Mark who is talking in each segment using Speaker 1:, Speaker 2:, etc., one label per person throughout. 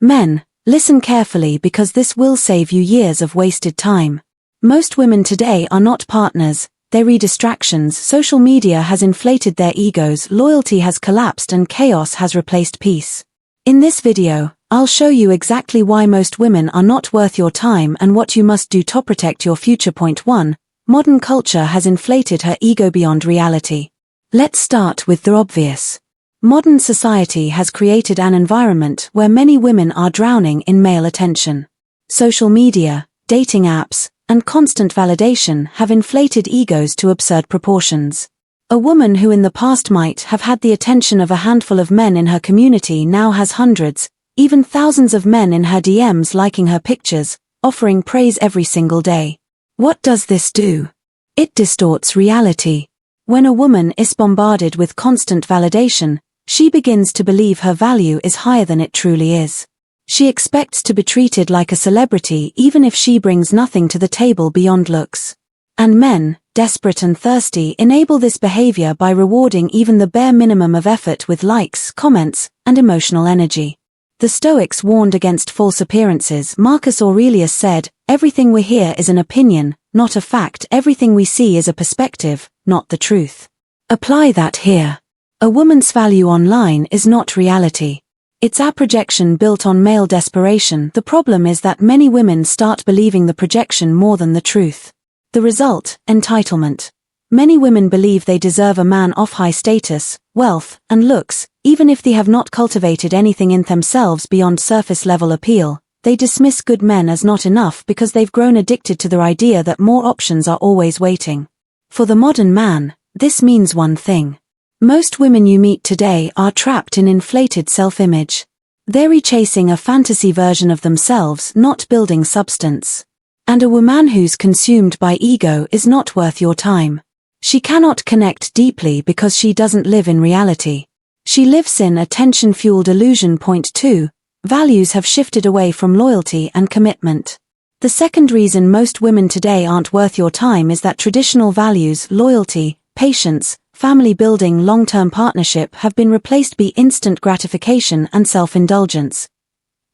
Speaker 1: Men, listen carefully because this will save you years of wasted time. Most women today are not partners, they're distractions. Social media has inflated their egos, loyalty has collapsed and chaos has replaced peace. In this video, I'll show you exactly why most women are not worth your time and what you must do to protect your future. Point 1. Modern culture has inflated her ego beyond reality. Let's start with the obvious. Modern society has created an environment where many women are drowning in male attention. Social media, dating apps, and constant validation have inflated egos to absurd proportions. A woman who in the past might have had the attention of a handful of men in her community now has hundreds, even thousands of men in her DMs liking her pictures, offering praise every single day. What does this do? It distorts reality. When a woman is bombarded with constant validation, she begins to believe her value is higher than it truly is. She expects to be treated like a celebrity even if she brings nothing to the table beyond looks. And men, desperate and thirsty, enable this behavior by rewarding even the bare minimum of effort with likes, comments, and emotional energy. The Stoics warned against false appearances. Marcus Aurelius said, "Everything we hear is an opinion, not a fact. Everything we see is a perspective, not the truth." Apply that here. A woman's value online is not reality. It's a projection built on male desperation. The problem is that many women start believing the projection more than the truth. The result, entitlement. Many women believe they deserve a man of high status, wealth, and looks, even if they have not cultivated anything in themselves beyond surface-level appeal. They dismiss good men as not enough because they've grown addicted to their idea that more options are always waiting. For the modern man, this means one thing. Most women you meet today are trapped in inflated self-image. They're chasing a fantasy version of themselves, not building substance. And a woman who's consumed by ego is not worth your time. She cannot connect deeply because she doesn't live in reality. She lives in attention-fueled illusion. Point 2. Values have shifted away from loyalty and commitment. The second reason most women today aren't worth your time is that traditional values, loyalty, patience, family building, long-term partnership have been replaced by instant gratification and self-indulgence.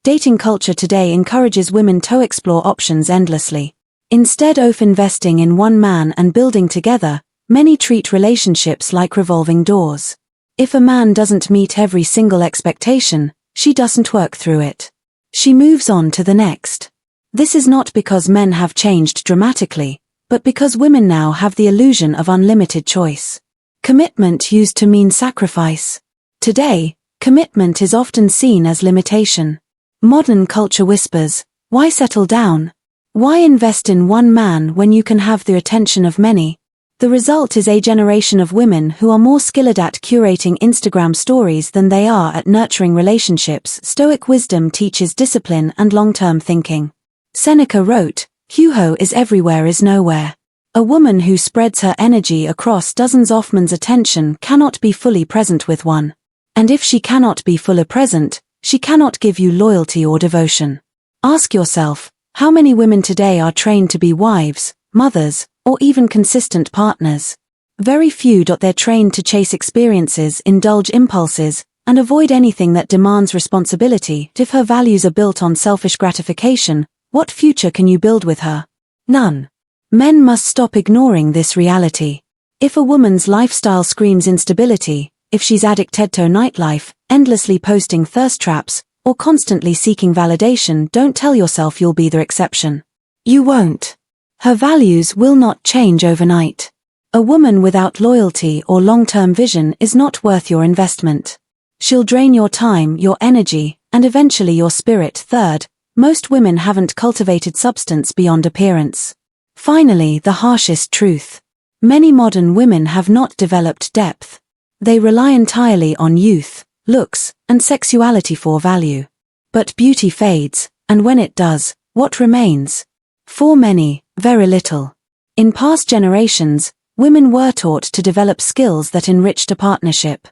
Speaker 1: Dating culture today encourages women to explore options endlessly. Instead of investing in one man and building together, many treat relationships like revolving doors. If a man doesn't meet every single expectation, she doesn't work through it. She moves on to the next. This is not because men have changed dramatically, but because women now have the illusion of unlimited choice. Commitment used to mean sacrifice. Today, commitment is often seen as limitation. Modern culture whispers, why settle down? Why invest in one man when you can have the attention of many? The result is a generation of women who are more skilled at curating Instagram stories than they are at nurturing relationships. Stoic wisdom teaches discipline and long-term thinking. Seneca wrote, "Who is everywhere is nowhere." A woman who spreads her energy across dozens of men's attention cannot be fully present with one. And if she cannot be fully present, she cannot give you loyalty or devotion. Ask yourself, how many women today are trained to be wives, mothers, or even consistent partners? Very few. They're trained to chase experiences, indulge impulses, and avoid anything that demands responsibility. If her values are built on selfish gratification, what future can you build with her? None. Men must stop ignoring this reality. If a woman's lifestyle screams instability, if she's addicted to nightlife, endlessly posting thirst traps, or constantly seeking validation, don't tell yourself you'll be the exception. You won't. Her values will not change overnight. A woman without loyalty or long-term vision is not worth your investment. She'll drain your time, your energy, and eventually your spirit. Third, most women haven't cultivated substance beyond appearance. Finally, the harshest truth. Many modern women have not developed depth. They rely entirely on youth, looks, and sexuality for value. But beauty fades, and when it does, what remains? For many, very little. In past generations, women were taught to develop skills that enriched a partnership.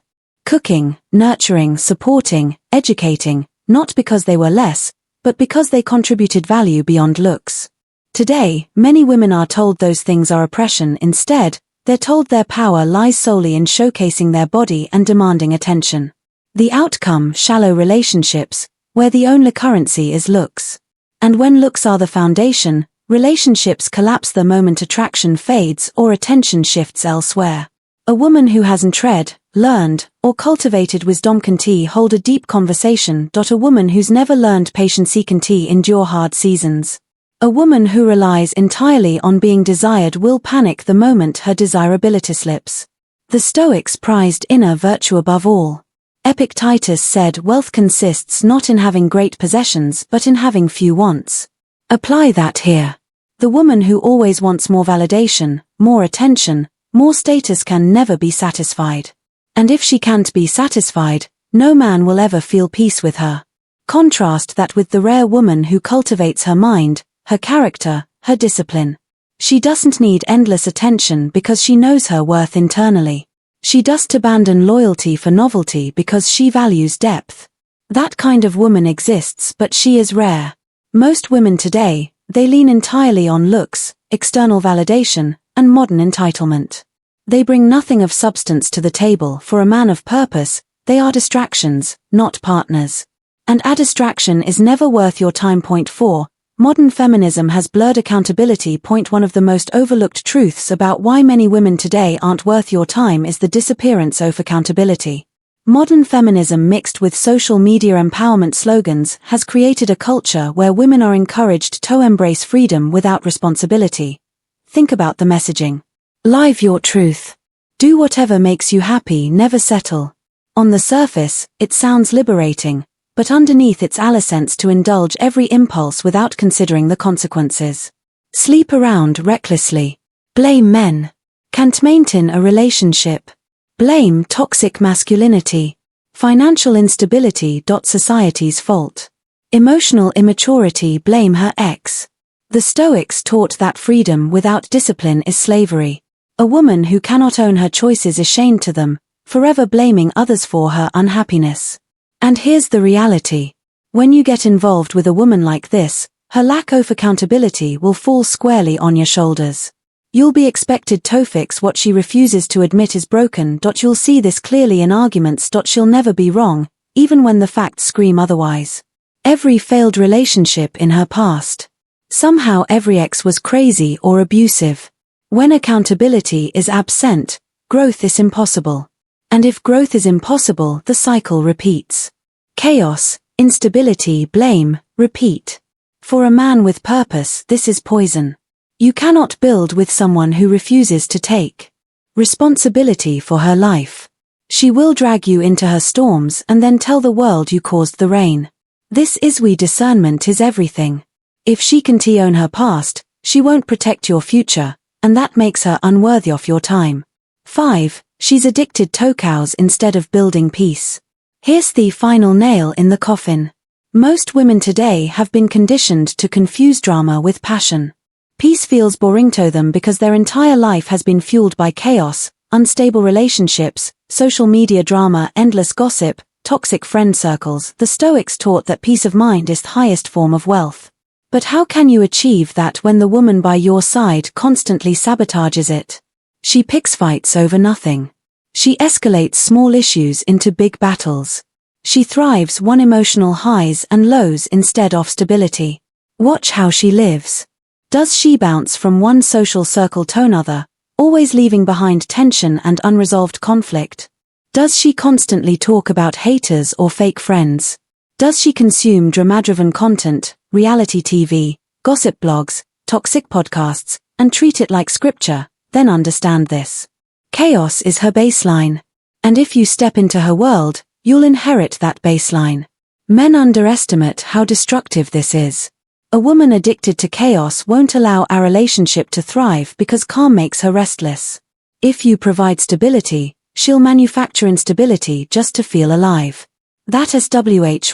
Speaker 1: Cooking, nurturing, supporting, educating, not because they were less, but because they contributed value beyond looks. Today, many women are told those things are oppression. Instead, they're told their power lies solely in showcasing their body and demanding attention. The outcome, shallow relationships, where the only currency is looks. And when looks are the foundation, relationships collapse the moment attraction fades or attention shifts elsewhere. A woman who hasn't read, learned, or cultivated wisdom can't hold a deep conversation. A woman who's never learned patience can't endure hard seasons. A woman who relies entirely on being desired will panic the moment her desirability slips. The Stoics prized inner virtue above all. Epictetus said wealth consists not in having great possessions but in having few wants. Apply that here. The woman who always wants more validation, more attention, more status can never be satisfied. And if she can't be satisfied, no man will ever feel peace with her. Contrast that with the rare woman who cultivates her mind, her character, her discipline. She doesn't need endless attention because she knows her worth internally. She doesn't abandon loyalty for novelty because she values depth. That kind of woman exists, but she is rare. Most women today, they lean entirely on looks, external validation, and modern entitlement. They bring nothing of substance to the table. For a man of purpose, they are distractions, not partners. And a distraction is never worth your time. Point 4. Modern feminism has blurred accountability. Point 1 of the most overlooked truths about why many women today aren't worth your time is the disappearance of accountability. Modern feminism mixed with social media empowerment slogans has created a culture where women are encouraged to embrace freedom without responsibility. Think about the messaging. Live your truth. Do whatever makes you happy, never settle. On the surface, it sounds liberating, but underneath it's a license to indulge every impulse without considering the consequences. Sleep around recklessly. Blame men. Can't maintain a relationship. Blame toxic masculinity. Financial instability. Society's fault. Emotional immaturity. Blame her ex. The Stoics taught that freedom without discipline is slavery. A woman who cannot own her choices is chained to them, forever blaming others for her unhappiness. And here's the reality. When you get involved with a woman like this, her lack of accountability will fall squarely on your shoulders. You'll be expected to fix what she refuses to admit is broken. You'll see this clearly in arguments. She'll never be wrong, even when the facts scream otherwise. Every failed relationship in her past. Somehow every ex was crazy or abusive. When accountability is absent, growth is impossible. And if growth is impossible, the cycle repeats. Chaos, instability, blame, repeat. For a man with purpose, this is poison. You cannot build with someone who refuses to take responsibility for her life. She will drag you into her storms and then tell the world you caused the rain. This is why discernment is everything. If she can't own her past, she won't protect your future, and that makes her unworthy of your time. 5. She's addicted to cows instead of building peace. Here's the final nail in the coffin. Most women today have been conditioned to confuse drama with passion. Peace feels boring to them because their entire life has been fueled by chaos, unstable relationships, social media drama, endless gossip, toxic friend circles. The Stoics taught that peace of mind is the highest form of wealth. But how can you achieve that when the woman by your side constantly sabotages it? She picks fights over nothing. She escalates small issues into big battles. She thrives on emotional highs and lows instead of stability. Watch how she lives. Does she bounce from one social circle to another, always leaving behind tension and unresolved conflict? Does she constantly talk about haters or fake friends? Does she consume drama-driven content, reality TV, gossip blogs, toxic podcasts, and treat it like scripture? Then understand this. Chaos is her baseline. And if you step into her world, you'll inherit that baseline. Men underestimate how destructive this is. A woman addicted to chaos won't allow a relationship to thrive because calm makes her restless. If you provide stability, she'll manufacture instability just to feel alive. That's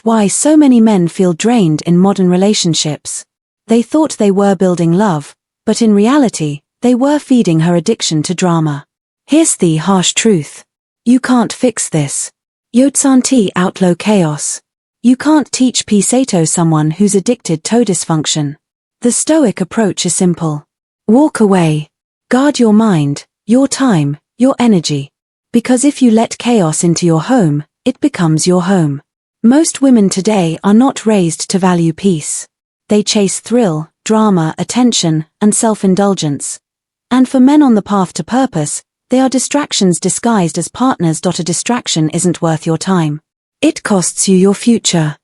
Speaker 1: why so many men feel drained in modern relationships. They thought they were building love, but in reality, they were feeding her addiction to drama. Here's the harsh truth. You can't fix this. Yotsanti outlaw chaos. You can't teach peace to someone who's addicted to dysfunction. The Stoic approach is simple. Walk away. Guard your mind, your time, your energy. Because if you let chaos into your home, it becomes your home. Most women today are not raised to value peace. They chase thrill, drama, attention, and self-indulgence. And for men on the path to purpose, they are distractions disguised as partners. A distraction isn't worth your time. It costs you your future.